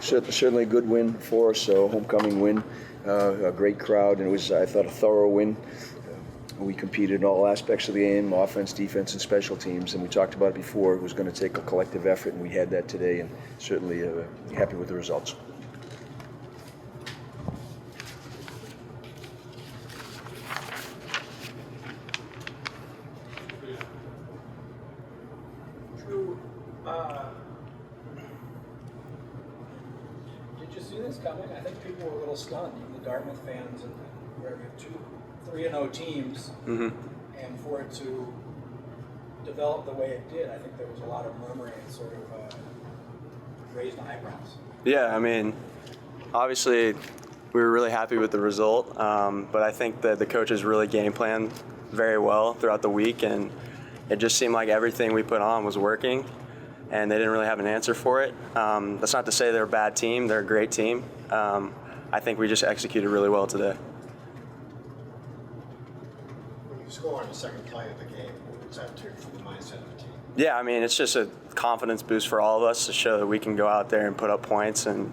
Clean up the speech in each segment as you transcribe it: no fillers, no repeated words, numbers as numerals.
Certainly a good win for us, a homecoming win, a great crowd, and it was, I thought, a thorough win. We competed in all aspects of the game, offense, defense, and special teams, and we talked about it before. It was going to take a collective effort, and we had that today, and certainly happy with the results. Drew, did you see this coming? I think people were a little stunned, even the Dartmouth fans, and where we have 3-0 teams, and for it to develop the way it did, I think there was a lot of murmuring and sort of raised eyebrows. Yeah, I mean, obviously we were really happy with the result, but I think that the coaches really game planned very well throughout the week, and it just seemed like everything we put on was working, and they didn't really have an answer for it. That's not to say they're a bad team. They're a great team. I think we just executed really well today. When you score on the second play of the game, what's that do for the mindset of the team? Yeah, I mean, it's just a confidence boost for all of us to show that we can go out there and put up points, and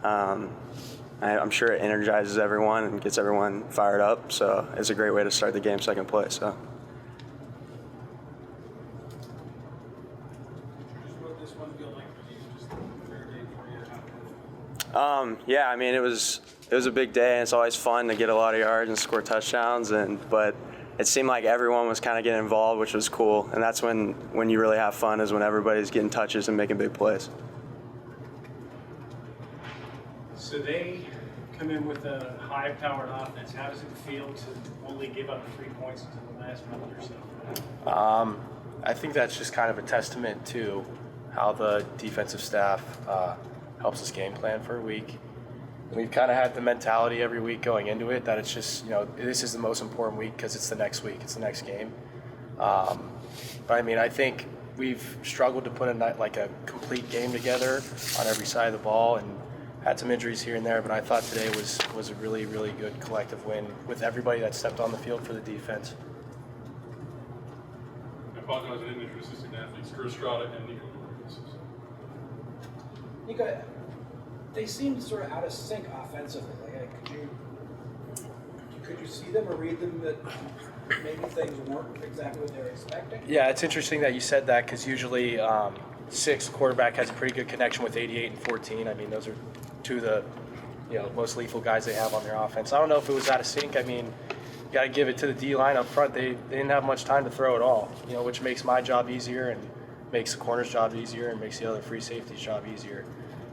I'm sure it energizes everyone and gets everyone fired up. So it's a great way to start the game, second play. So. Yeah, I mean, it was a big day, and it's always fun to get a lot of yards and score touchdowns, but it seemed like everyone was kind of getting involved, which was cool, and that's when you really have fun, is when everybody's getting touches and making big plays. So they come in with a high-powered offense. How does it feel to only give up 3 points into the last minute or so? I think that's just kind of a testament to how the defensive staff helps us game plan for a week. We've kind of had the mentality every week going into it that it's just, this is the most important week because it's the next week, it's the next game. But I mean, I think we've struggled to put a complete game together on every side of the ball, and had some injuries here and there, but I thought today was a really, really good collective win with everybody that stepped on the field for the defense. I apologize, I didn't introduce assistant athletes, Drew Estrada and Nico. Nico, they seemed sort of out of sync offensively. Could you see them or read them that maybe things weren't exactly what they were expecting? Yeah, it's interesting that you said that, because usually 6 quarterback has a pretty good connection with 88 and 14. I mean, those are two of the most lethal guys they have on their offense. I don't know if it was out of sync. I mean, you got to give it to the D line up front. They didn't have much time to throw at all, which makes my job easier and makes the corner's job easier and makes the other free safety's job easier.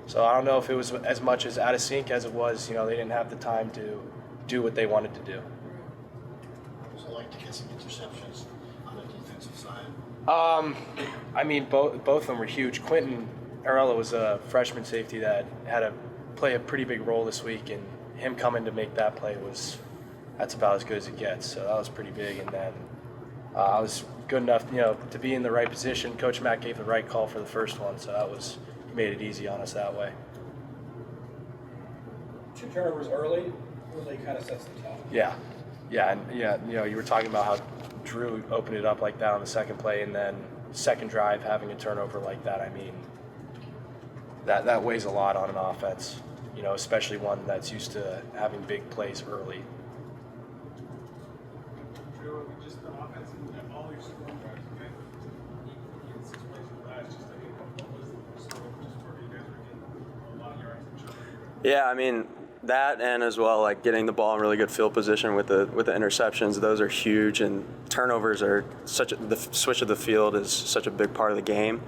So I don't know if it was as much as out of sync as it was, they didn't have the time to do what they wanted to do. Was it like to get some interceptions on the defensive side? I mean, both of them were huge. Quentin Arella was a freshman safety that had to play a pretty big role this week, and him coming to make that play that's about as good as it gets. So that was pretty big. And then I was good enough, to be in the right position. Coach Mack gave the right call for the first one, so he made it easy on us that way. 2 turnovers early really kind of sets the tone. Yeah, and you were talking about how Drew opened it up like that on the second play, and then second drive having a turnover like that. I mean, that weighs a lot on an offense, especially one that's used to having big plays early. Drew, just the offense and all your scoring drives, okay? In 6 plays in the last, just what was the score just where you guys were getting a lot of yards and showing? Yeah, I mean, that, and as well, like getting the ball in really good field position with the interceptions, those are huge, and turnovers are the switch of the field is such a big part of the game.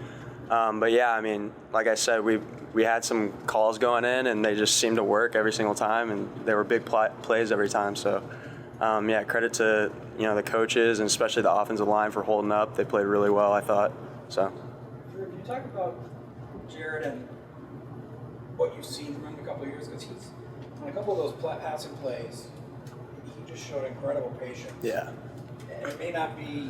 But yeah, I mean, like I said, we had some calls going in, and they just seemed to work every single time, and they were big plays every time. So yeah, credit to the coaches, and especially the offensive line for holding up. They played really well, I thought. So. Drew, can you talk about Jared and what you've seen from him a couple of years? Because he's on a couple of those passing plays, he just showed incredible patience. Yeah. And it may not be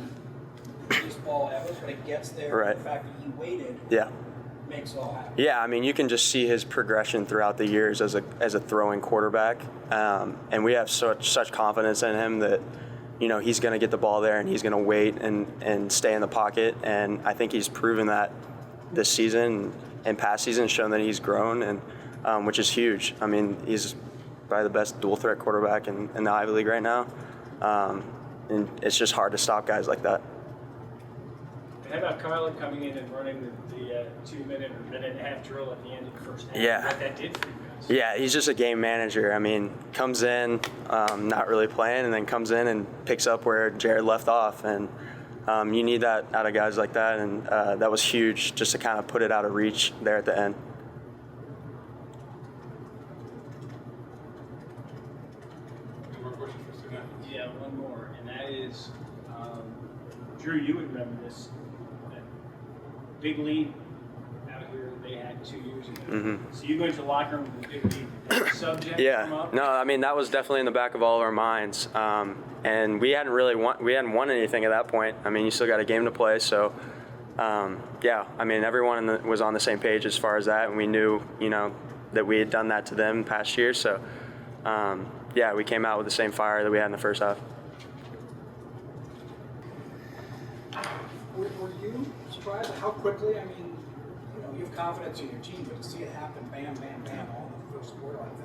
the easiest ball ever, but it gets there. Right. The fact that he waited. Yeah. Makes it all happen. Yeah, I mean, you can just see his progression throughout the years as a throwing quarterback, and we have such confidence in him that he's going to get the ball there, and he's going to wait and stay in the pocket, and I think he's proven that this season. in past seasons shown that he's grown, and which is huge. I mean, he's probably the best dual threat quarterback in the Ivy League right now, and it's just hard to stop guys like that. And how about Kyler coming in and running the 2-minute or minute-and-a-half drill at the end of the first half? Yeah. What that did for you guys? Yeah, he's just a game manager. I mean, comes in not really playing, and then comes in and picks up where Jared left off, and you need that out of guys like that, and that was huge just to kind of put it out of reach there at the end. Any more questions for student athletes? Yeah, one more, and that is, Drew, you would remember this. That big lead out here they had 2 years ago. Mm-hmm. So you go into the locker room with the big lead subject come Yeah, up? no, I mean that was definitely in the back of all of our minds, and we hadn't won anything at that point. I mean, you still got a game to play, so yeah. I mean, everyone was on the same page as far as that, and we knew, that we had done that to them past year. So yeah, we came out with the same fire that we had in the first half. Were you surprised at how quickly, I mean, you have confidence in your team, but to see it happen bam, bam, bam, all in the first quarter like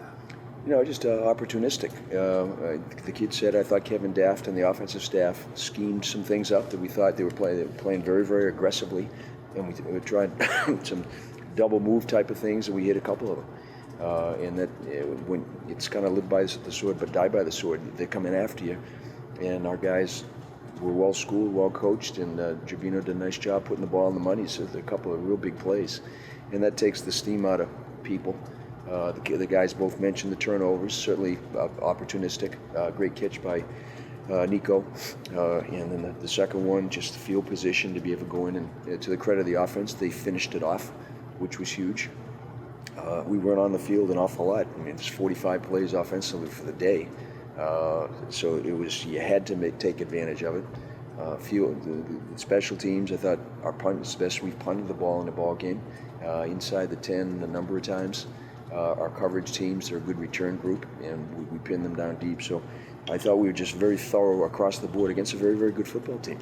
that? Just opportunistic. The kid said, I thought Kevin Daft and the offensive staff schemed some things up that we thought they were playing very, very aggressively, and we tried some double move type of things, and we hit a couple of them. And that when it's kind of live by the sword but die by the sword, they're coming after you, and our guys were well schooled, well coached, and Jabino did a nice job putting the ball in the money. So there are a couple of real big plays, and that takes the steam out of people. The guys both mentioned the turnovers, certainly opportunistic. Great catch by Nico, and then the second one, just the field position to be able to go in, and to the credit of the offense, they finished it off, which was huge. We weren't on the field an awful lot. I mean, it was 45 plays offensively for the day. So it was, you had to take advantage of it. The special teams, I thought our punt was the best we've punted the ball in a ball game, inside the 10 a number of times. Our coverage teams, they're a good return group, and we pinned them down deep. So I thought we were just very thorough across the board against a very, very good football team.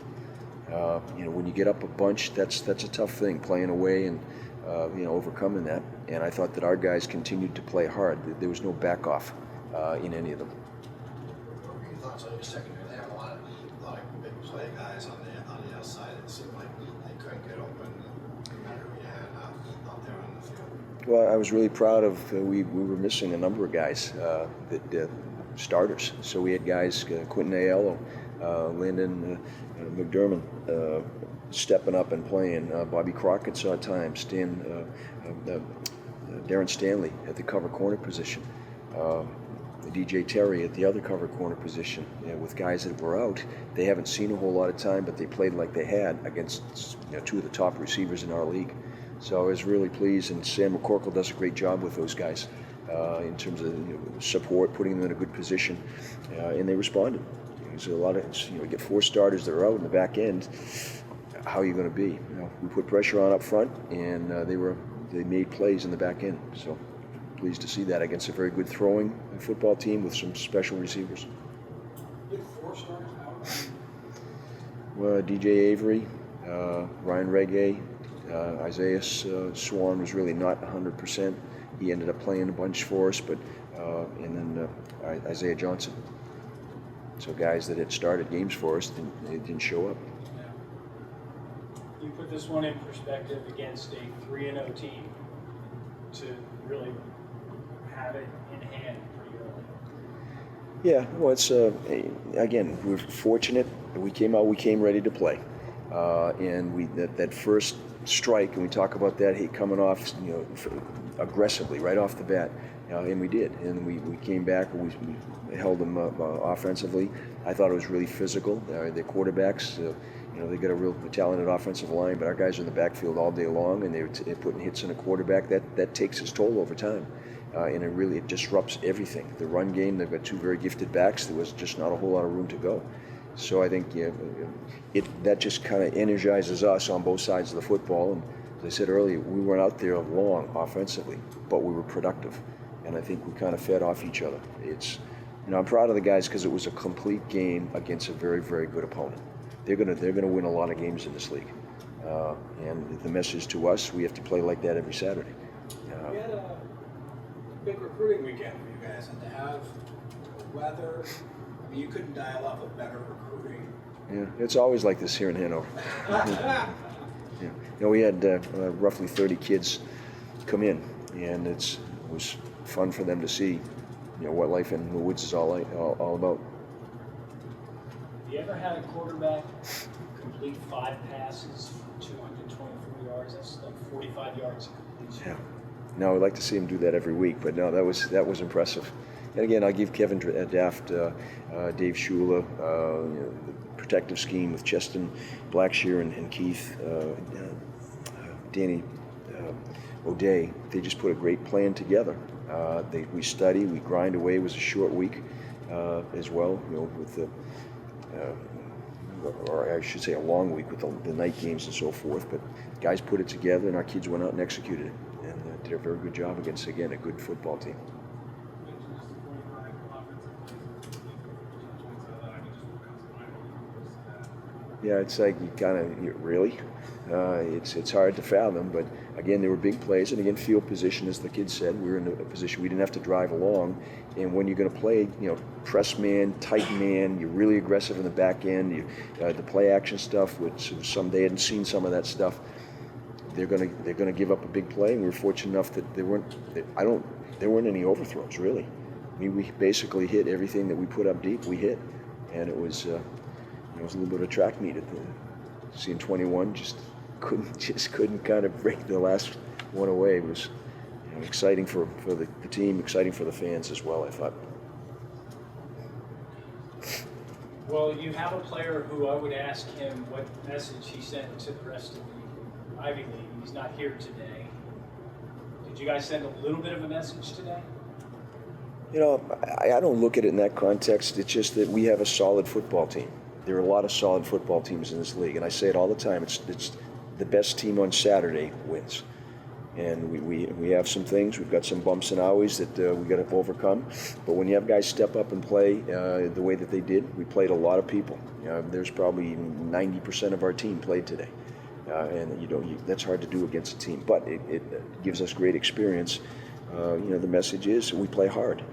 When you get up a bunch, that's a tough thing, playing away and overcoming that. And I thought that our guys continued to play hard. There was no back off in any of them. What were your thoughts on your secondary? They have a lot of big play guys on the outside. It seemed like they couldn't get open no matter who you had out there on the field. Well, I was really proud of, we were missing a number of guys that starters. So we had guys, Quentin Aiello, Landon McDermott, stepping up and playing. Bobby Crockett saw times. Darren Stanley at the cover corner position. DJ Terry at the other cover corner position. With guys that were out, they haven't seen a whole lot of time, but they played like they had against two of the top receivers in our league. So I was really pleased, and Sam McCorkle does a great job with those guys in terms of support, putting them in a good position, and they responded. There's a lot of, you get 4 starters that are out in the back end. How are you going to be? We put pressure on up front, and they made plays in the back end. So pleased to see that against a very good throwing football team with some special receivers. You had 4 starters out? Well, DJ Avery, Ryan Reggae, Isaiah Swan was really not 100%. He ended up playing a bunch for us, but and then Isaiah Johnson. So guys that had started games for us, they didn't show up. You put this one in perspective against a 3-0 team to really have it in hand pretty early. Yeah, well, it's again, we're fortunate. We came ready to play, and that first strike, and we talk about that, coming off, aggressively right off the bat, and we did, and we came back, and we held them offensively. I thought it was really physical. Their quarterbacks, they got a real talented offensive line, but our guys are in the backfield all day long, and they're putting hits in a quarterback. That takes its toll over time, and it disrupts everything. The run game, they've got 2 very gifted backs. There was just not a whole lot of room to go. So I think that just kind of energizes us on both sides of the football. And as I said earlier, we weren't out there long offensively, but we were productive, and I think we kind of fed off each other. I'm proud of the guys because it was a complete game against a very, very good opponent. They're gonna win a lot of games in this league. And the message to us, we have to play like that every Saturday. We had a big recruiting weekend for you guys, and to have the weather, I mean, you couldn't dial up a better recruiting. Yeah, it's always like this here in Hanover. Yeah. You know, we had roughly 30 kids come in, and it was fun for them to see, you know, what life in the woods is all about. You ever had a quarterback complete 5 passes for 224 yards? That's like 45 yards of completion. Yeah. No, I'd like to see him do that every week, but no, that was impressive. And again, I'll give Kevin Daft, Dave Shula, you know, the protective scheme with Cheston Blackshear and Keith, Danny O'Day. They just put a great plan together. We study, we grind away. It was a short week as well, you know, with the, or I should say a long week with the night games and so forth. But guys put it together, and our kids went out and executed it, and did a very good job against, again, a good football team. Yeah, it's like you kind of really. It's hard to fathom, but again, there were big plays, and again, field position, as the kids said, we were in a position we didn't have to drive along. And when you're going to play, you know, press man, tight man, you're really aggressive in the back end. The play action stuff, which they hadn't seen some of that stuff. They're gonna give up a big play, and we were fortunate enough that there weren't any overthrows really. I mean, we basically hit everything that we put up deep. We hit, and it was a little bit of a track meet at the seeing 21 just couldn't kind of break the last one away. It was, you know, exciting for the team, exciting for the fans as well, I thought. Well, you have a player who I would ask him what message he sent to the rest of the Ivy League. He's not here today. Did you guys send a little bit of a message today? You know, I don't look at it in that context. It's just that we have a solid football team. There are a lot of solid football teams in this league, and I say it all the time. It's the best team on Saturday wins, and we have some things. We've got some bumps and owies that we got to overcome. But when you have guys step up and play the way that they did, we played a lot of people. You know, there's probably 90% of our team played today, and that's hard to do against a team. But it gives us great experience. You know, the message is we play hard.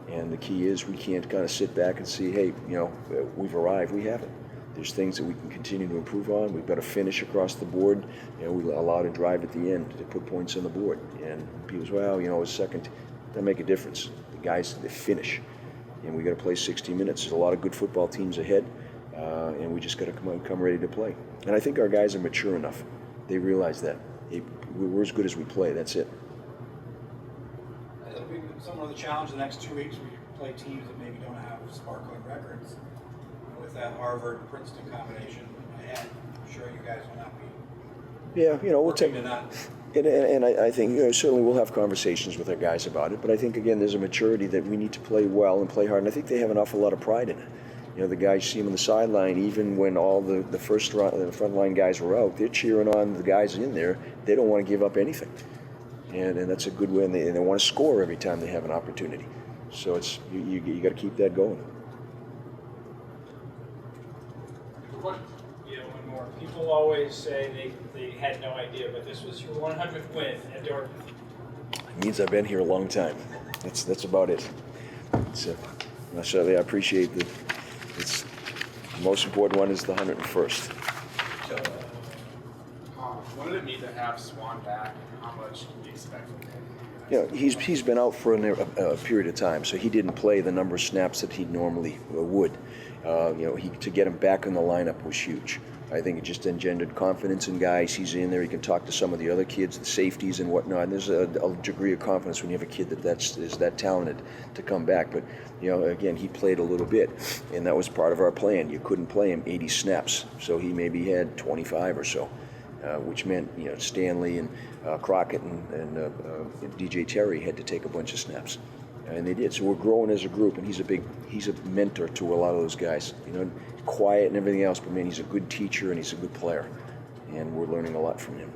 And the key is we can't kind of sit back and see, hey, you know, we've arrived. We haven't. There's things that we can continue to improve on. We've got to finish across the board. You know, we allow to drive at the end to put points on the board. And people say, well, you know, a second, that make a difference. The guys, they finish. And we got to play 60 minutes. There's a lot of good football teams ahead, and we just got to come ready to play. And I think our guys are mature enough. They realize that. We're as good as we play. That's it. It'll be somewhat of the challenge the next 2 weeks where you play teams that maybe don't have sparkling records. With that Harvard-Princeton combination ahead, I'm sure you guys will not be. Yeah, you know, we'll take. To not. And I think, you know, certainly we'll have conversations with our guys about it. But I think again, there's a maturity that we need to play well and play hard. And I think they have an awful lot of pride in it. You know, the guys see them on the sideline, even when all the frontline guys were out, they're cheering on the guys in there. They don't want to give up anything. And that's a good way, and they want to score every time they have an opportunity. So it's you got to keep that going. Yeah, one more. People always say they had no idea, but this was your 100th win at Dartmouth. It means I've been here a long time. That's about it. So I appreciate the most important one is the 101st. What did it mean to have Swan back, and how much can you expect from him? You know, he's been out for a period of time, so he didn't play the number of snaps that he normally would. You know, to get him back in the lineup was huge. I think it just engendered confidence in guys. He's in there. He can talk to some of the other kids, the safeties and whatnot. And there's a degree of confidence when you have a kid is that talented to come back. But, you know, again, he played a little bit, and that was part of our plan. You couldn't play him 80 snaps, so he maybe had 25 or so, which meant, you know, Stanley and Crockett and DJ Terry had to take a bunch of snaps. And they did. So we're growing as a group, and he's a mentor to a lot of those guys. You know, quiet and everything else, but man, he's a good teacher and he's a good player, and we're learning a lot from him.